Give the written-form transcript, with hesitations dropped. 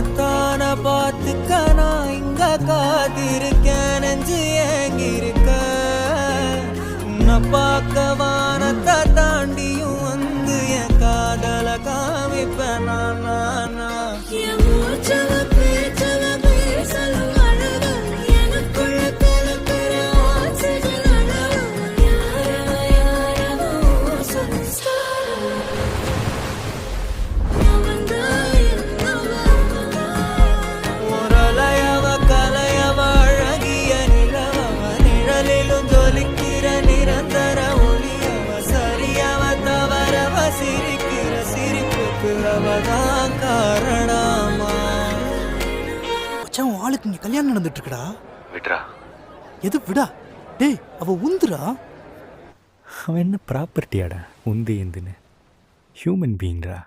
உன்னத்தான பார்த்துக்க நான் இங்க காத்திருக்கேன் நெஞ்சு ஏங்கிருக்க உன்னை பார்க்க வானத்தை தாண்டியும் வந்து என் காதல காமிப்பேன் நான் ஆளுக்கு இங்க கல்யாணம் நடந்துட்டு இருக்குடா. விட்ரா. எது விடா? டேய் அவ உந்துரா. அவன் என்ன ப்ராப்பர்ட்டியாடா உந்து எந்துன்னு? ஹியூமன் பீயிங்டா.